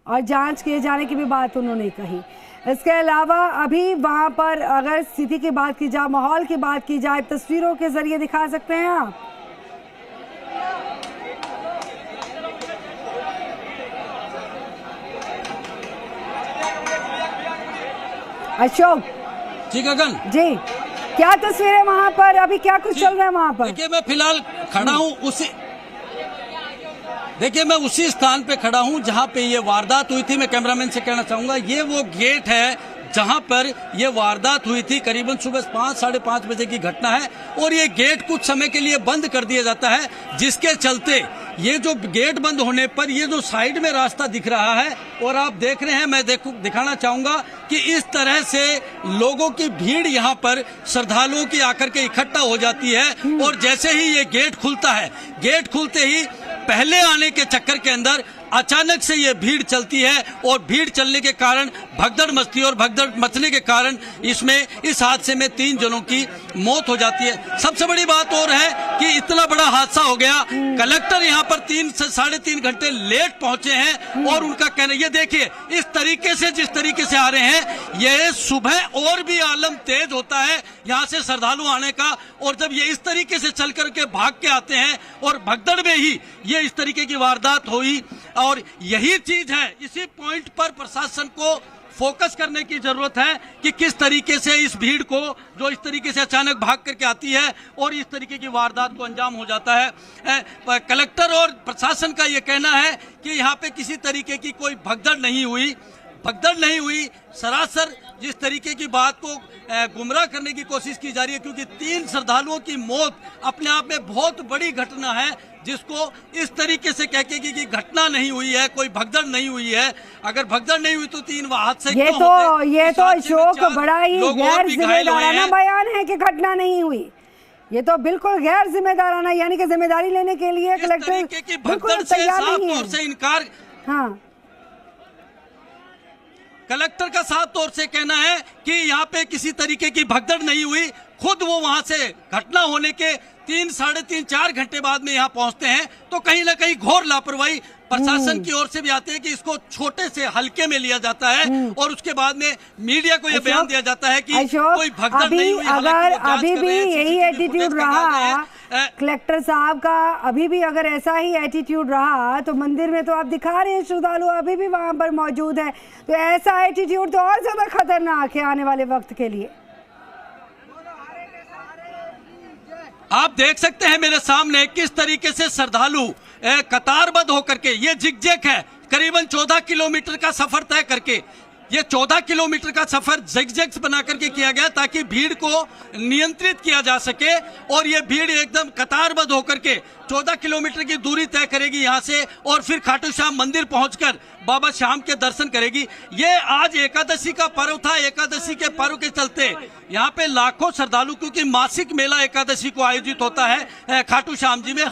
और जांच किए जाने की भी बात उन्होंने कही। इसके अलावा अभी वहां पर अगर स्थिति की बात की जाए, माहौल की बात की जाए, तस्वीरों के जरिए दिखा सकते हैं आप। अशोक जी गगन जी, क्या तस्वीरें वहां पर, अभी क्या कुछ चल रहा है वहां पर? देखिए मैं फिलहाल खड़ा हूँ उसी स्थान पे खड़ा हूँ जहाँ पे ये वारदात हुई थी। मैं कैमरामैन से कहना चाहूंगा ये वो गेट है जहां पर यह वारदात हुई थी। करीबन सुबह 5-5:30 बजे की घटना है और ये गेट कुछ समय के लिए बंद कर दिया जाता है, जिसके चलते ये जो गेट बंद होने पर ये जो साइड में रास्ता दिख रहा है और आप देख रहे हैं, मैं दिखाना चाहूंगा कि इस तरह से लोगों की भीड़ यहाँ पर श्रद्धालुओं की आकर के इकट्ठा हो जाती है। और जैसे ही ये गेट खुलता है, गेट खुलते ही पहले आने के चक्कर के अंदर अचानक से ये भीड़ चलती है और भीड़ चलने के कारण भगदड़ मचती है और भगदड़ मचने के कारण इस हादसे में 3 जनों की मौत हो जाती है। सबसे बड़ी बात और है कि इतना बड़ा हादसा हो गया, कलेक्टर यहाँ पर 3 से 3.5 घंटे लेट पहुंचे हैं और उनका कहना, ये देखिए इस तरीके से जिस तरीके से आ रहे हैं, ये सुबह और भी आलम तेज होता है यहाँ से श्रद्धालु आने का, और जब ये इस तरीके से चल करके भाग के आते हैं और भगदड़ में ही ये इस तरीके की वारदात हुई। और यही चीज है, इसी पॉइंट पर प्रशासन को फोकस करने की जरूरत है कि किस तरीके से इस भीड़ को, जो इस तरीके से अचानक भाग करके आती है और इस तरीके की वारदात को अंजाम हो जाता है। कलेक्टर और प्रशासन का ये कहना है कि यहाँ पे किसी तरीके की कोई भगदड़ नहीं हुई, सरासर जिस तरीके की बात को गुमराह करने की कोशिश की जा रही है, क्योंकि 3 श्रद्धालुओं की मौत अपने आप में बहुत बड़ी घटना है, जिसको इस तरीके से कह के कि घटना नहीं हुई है, कोई भगदड़ नहीं हुई है। अगर भगदड़ नहीं हुई तो 3 हादसे ये तो अशोक बड़ा ही गैर जिम्मेदाराना बयान है कि घटना नहीं हुई। ये तो बिल्कुल गैर जिम्मेदाराना, यानी कि जिम्मेदारी लेने के लिए कलेक्टर बिल्कुल तैयार नहीं है। इनकार, हाँ, कलेक्टर का साफ तौर से कहना है कि यहाँ पे किसी तरीके की भगदड़ नहीं हुई। खुद वो वहां से घटना होने के 3-3.5-4 घंटे बाद में यहाँ पहुंचते हैं, तो कहीं ना कहीं घोर लापरवाही प्रशासन की ओर से भी आती है कि इसको छोटे से हल्के में लिया जाता है और उसके बाद में मीडिया को यह बयान दिया जाता है कि कोई भगदड़ नहीं हुई। अगर अभी भी यही एटीट्यूड रहा कलेक्टर साहब का, अभी भी अगर ऐसा ही एटीट्यूड रहा, तो मंदिर में तो आप दिखा रहे हैं श्रद्धालु अभी भी वहां पर मौजूद है, तो ऐसा एटीट्यूड तो और ज्यादा खतरनाक है आने वाले वक्त के लिए। आप देख सकते हैं मेरे सामने किस तरीके से श्रद्धालु कतारबद्ध होकर के, ये जिगजैग है, करीबन 14 किलोमीटर का सफर तय करके, ये 14 किलोमीटर का सफर जिगजैग बना करके किया गया ताकि भीड़ को नियंत्रित किया जा सके। और ये भीड़ एकदम कतारबद्ध होकर के 14 किलोमीटर की दूरी तय करेगी यहाँ से और फिर खाटू श्याम मंदिर पहुंचकर बाबा श्याम के दर्शन करेगी। ये आज एकादशी का पर्व था, एकादशी के पर्व के चलते यहाँ पे लाखों श्रद्धालु, क्योंकि मासिक मेला एकादशी को आयोजित होता है खाटू श्याम जी में,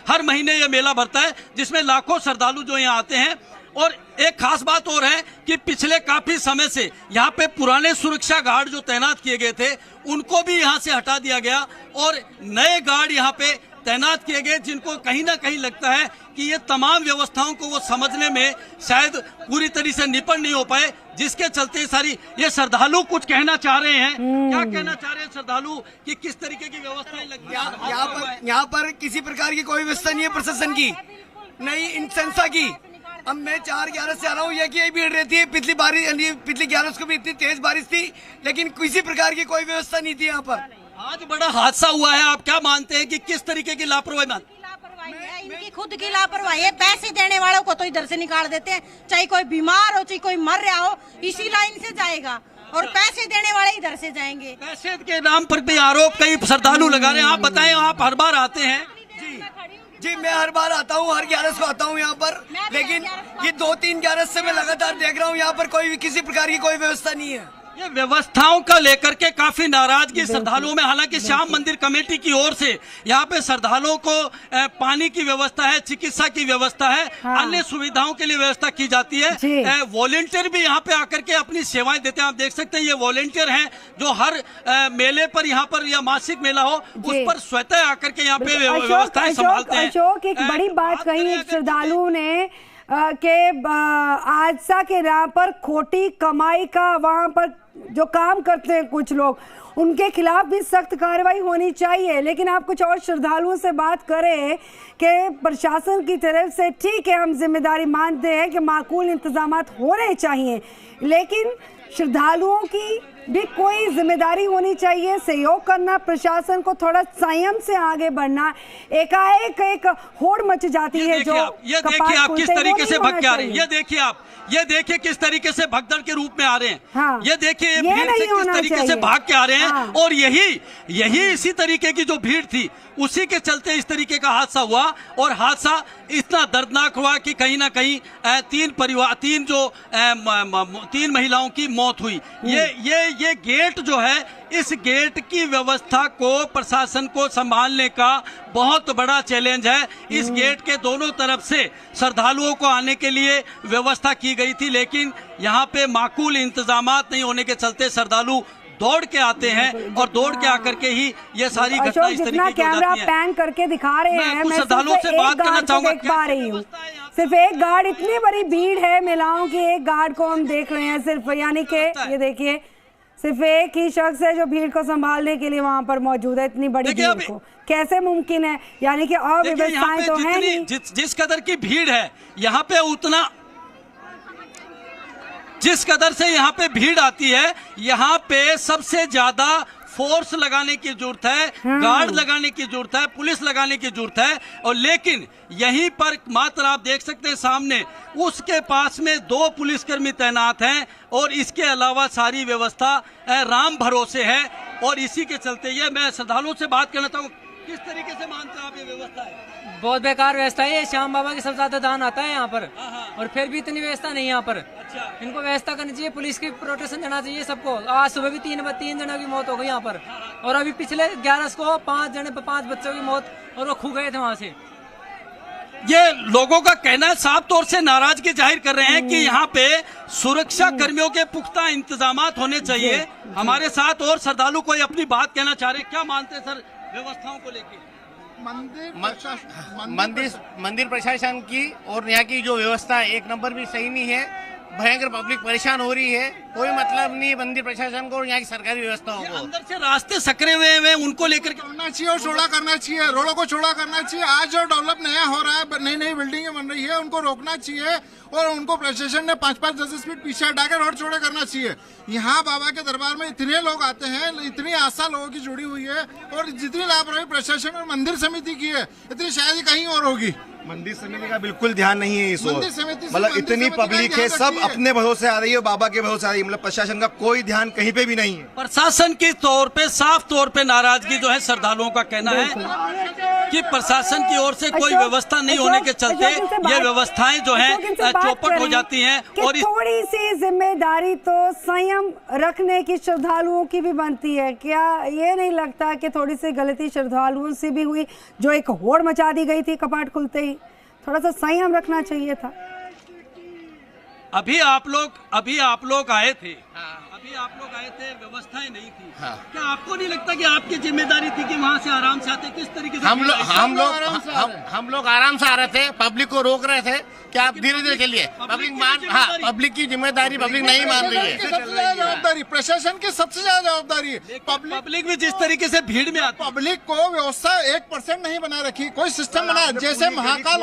हर महीने ये मेला भरता है जिसमें लाखों श्रद्धालु जो यहाँ आते हैं। और एक खास बात और है कि पिछले काफी समय से यहाँ पे पुराने सुरक्षा गार्ड जो तैनात किए गए थे उनको भी यहाँ से हटा दिया गया और नए गार्ड यहाँ पे तैनात किए गए, जिनको कहीं ना कहीं लगता है कि ये तमाम व्यवस्थाओं को वो समझने में शायद पूरी तरीके से निपुण नहीं हो पाए, जिसके चलते सारी ये श्रद्धालु कुछ कहना चाह रहे हैं। क्या कहना चाह रहे हैं श्रद्धालु कि किस तरीके की व्यवस्थाएं लगती है? यहाँ पर किसी प्रकार की कोई व्यवस्था नहीं है प्रशासन की, नहीं इन संस्था की। अब मैं 4-11 से आ रहा हूँ, यही भीड़ रहती है। पिछली 11 को भी इतनी तेज बारिश थी, लेकिन किसी प्रकार की कोई व्यवस्था नहीं थी यहाँ पर। आज बड़ा हादसा हुआ है, आप क्या मानते हैं कि किस तरीके की लापरवाही है? इनकी खुद की लापरवाही है। पैसे देने वालों को तो इधर से निकाल देते हैं, चाहे कोई बीमार हो चाहे कोई मर रहा हो, इसी लाइन से जाएगा और पैसे देने वाले इधर से जाएंगे। पैसे के नाम पर भी आरोप कई श्रद्धालु लगा रहे हैं। आप बताएं, आप हर बार आते हैं? जी मैं हर बार आता हूँ, हर 11 को आता हूँ यहाँ पर, लेकिन ये 2-3 11 से मैं लगातार देख रहा हूँ यहाँ पर कोई किसी प्रकार की कोई व्यवस्था नहीं है। ये व्यवस्थाओं का लेकर के काफी नाराजगी श्रद्धालुओं में, हालांकि श्याम मंदिर कमेटी की ओर से यहाँ पे श्रद्धालुओं को पानी की व्यवस्था है, चिकित्सा की व्यवस्था है, अन्य सुविधाओं के लिए व्यवस्था की जाती है। वॉलेंटियर भी यहाँ पे आकर के अपनी सेवाएं देते हैं। आप देख सकते हैं ये वॉलेंटियर हैं जो हर मेले पर, यहाँ पर या मासिक मेला हो उस पर स्वतः आकर के यहाँ पे व्यवस्थाएं संभालते हैं। अशोक, एक बड़ी बात कही श्रद्धालुओं ने हादसा के नाम पर खोटी कमाई का वहां पर जो काम करते हैं कुछ लोग, उनके खिलाफ भी सख्त कार्रवाई होनी चाहिए। लेकिन आप कुछ और श्रद्धालुओं से बात करें कि प्रशासन की तरफ से ठीक है, हम जिम्मेदारी मानते हैं कि माकूल इंतजामात होने चाहिए, लेकिन श्रद्धालुओं की भी कोई जिम्मेदारी होनी चाहिए, सहयोग करना, प्रशासन को थोड़ा संयम से आगे बढ़ना। एकाएक एक होड़ मच जाती है जो ये देखिए आप किस तरीके से भग के आ रहे हैं, ये देखिए किस तरीके से भगदड़ के रूप में आ रहे हैं। हाँ, ये देखिए भीड़ से किस तरीके से भाग के आ रहे हैं। हाँ, और यही इसी तरीके की जो भीड़ थी उसी के चलते इस तरीके का हादसा हुआ। और हादसा इतना दर्दनाक हुआ कि कहीं ना कहीं तीन महिलाओं की मौत हुई। ये गेट जो है, इस गेट की व्यवस्था को प्रशासन को संभालने का बहुत बड़ा चैलेंज है। इस गेट के दोनों तरफ से श्रद्धालुओं को आने के लिए व्यवस्था की गई थी, लेकिन यहाँ पे माकूल इंतजामात नहीं होने के चलते श्रद्धालु दौड़ के आते हैं और दौड़ के आकर के ही ये सारी घटना इस तरीके की हो जाती है। कैमरा पैन करके दिखा रहे हैं, मैं श्रद्धालुओं से बात करना चाहूंगा। देख पा रही हूँ सिर्फ एक गार्ड, इतनी बड़ी भीड़ है महिलाओं की, एक गार्ड को हम देख रहे हैं सिर्फ, यानी कि ये देखिए सिर्फ एक ही शख्स है जो भीड़ को संभालने के लिए वहां पर मौजूद है। इतनी बड़ी भीड़ को कैसे मुमकिन है, यानी कि अव्यवस्थाएं तो है नहीं। जिस कदर की भीड़ है यहाँ पे, उतना जिस कदर से यहाँ पे भीड़ आती है, यहाँ पे सबसे ज्यादा फोर्स लगाने की जरूरत है, गार्ड लगाने की जरूरत है, पुलिस लगाने की जरूरत है। और लेकिन यहीं पर मात्र आप देख सकते हैं सामने, उसके पास में 2 पुलिसकर्मी तैनात हैं और इसके अलावा सारी व्यवस्था राम भरोसे है। और इसी के चलते ये मैं श्रद्धालुओं से बात करना चाहूँगा, किस तरीके से मानते हैं आप ये व्यवस्था है? बहुत बेकार व्यवस्था है। श्याम बाबा की सबसे ज्यादा दान आता है यहाँ पर, और फिर भी इतनी व्यवस्था नहीं यहाँ पर। अच्छा। इनको व्यवस्था करनी चाहिए, पुलिस की प्रोटेक्शन देना चाहिए सबको। आज सुबह भी 3 जनों की मौत हो गई यहाँ पर, और अभी पिछले 11 को 5 बच्चों की मौत, और वो खो गए थे वहाँ से। ये लोगों का कहना है, साफ तौर से नाराजगी जाहिर कर रहे हैं कि यहाँ पे सुरक्षा कर्मियों के पुख्ता इंतजामात होने चाहिए। हमारे साथ और श्रद्धालु कोई अपनी बात कहना चाह रहे हैं, क्या मानते हैं सर व्यवस्थाओं को लेकर? मंदिर प्रशासन की और यहाँ की जो व्यवस्था है एक नंबर भी सही नहीं है। भयंकर पब्लिक परेशान हो रही है, कोई मतलब नहीं मंदिर प्रशासन को और यहाँ की सरकारी व्यवस्थाओं को। अंदर से रास्ते सकरे हुए हैं, उनको लेकर करना चाहिए और चौड़ा करना चाहिए, रोडों को चौड़ा करना चाहिए। आज जो डेवलप नया हो रहा है, नई नई बिल्डिंगें बन रही है, उनको रोकना चाहिए और उनको प्रशासन ने 5-5-10 फीट पीछे हटा के रोड चौड़े करना चाहिए। यहाँ बाबा के दरबार में इतने लोग आते हैं, इतनी आस्था लोगों की जुड़ी हुई है, और जितनी लापरवाही प्रशासन और मंदिर समिति की है, इतनी शायद ही कहीं और होगी। मंदिर समिति का बिल्कुल ध्यान नहीं है इस ओर, मंदिर समिति से मतलब मंदिर इतनी समिति का पब्लिक है, ध्यान सब रखती है। अपने भरोसे आ रही है, बाबा के भरोसे आ रही है, मतलब प्रशासन का कोई ध्यान कहीं पे भी नहीं है। प्रशासन के तौर पे साफ तौर पे नाराजगी जो है श्रद्धालुओं का कहना है कि प्रशासन की ओर से कोई व्यवस्था नहीं होने के चलते ये व्यवस्थाएं जो हैं चौपट हो जाती हैं। और थोड़ी सी जिम्मेदारी तो संयम रखने की श्रद्धालुओं की भी बनती है। क्या ये नहीं लगता कि थोड़ी सी गलती श्रद्धालुओं से भी हुई, जो एक होड़ मचा दी गई थी कपाट खुलते ही? थोड़ा सा संयम रखना चाहिए था। अभी आप लोग आए थे, व्यवस्थाएं नहीं थी। क्या आपको नहीं लगता कि आपकी जिम्मेदारी थी कि वहाँ से आराम से आते? किस तरीके से हम लोग आराम से आ रहे थे, पब्लिक को रोक रहे थे कि आप धीरे धीरे चलिए। पब्लिक की जिम्मेदारी पब्लिक नहीं मान रही है। सबसे ज्यादा जवाबदारी प्रशासन की, सबसे ज्यादा जवाबदारी है। पब्लिक भी जिस तरीके से भीड़ में आती, पब्लिक को व्यवस्था 1% नहीं बना रखी, कोई सिस्टम बना। जैसे महाकाल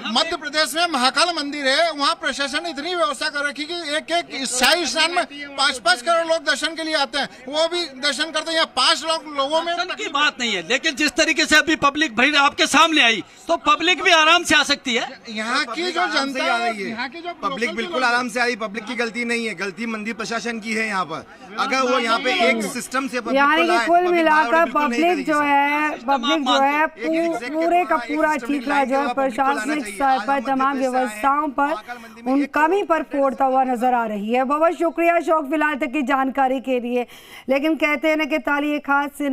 मध्य प्रदेश में महाकाल मंदिर है, वहाँ प्रशासन ने इतनी व्यवस्था कर रखी कि एक शाही स्नान में 5-5 करोड़ लोग दर्शन के लिए आते हैं, वो भी दर्शन करते हैं। 5 लोगों में की बात नहीं है, लेकिन जिस तरीके से अभी पब्लिक भीड़ आपके सामने आई, तो पब्लिक भी आराम से आ सकती है। यहाँ की जो जनता आ रही यहाँ की है, जो पब्लिक बिल्कुल आराम से आ रही, पब्लिक की गलती नहीं है, गलती मंदिर प्रशासन की है। यहाँ पर अगर वो यहाँ पे एक सिस्टम से यानी कि कुल मिलाकर पब्लिक जो है पूरे का पूरा ठीकरा जो है प्रशासनिक स्तर पर तमाम व्यवस्थाओं पर उन कमी पर फोड़ता हुआ नजर आ रही है। बहुत शुक्रिया शौक फिलहाल तक की जानकारी के लिए। लेकिन कहते हैं ना कि ताली एक हाथ से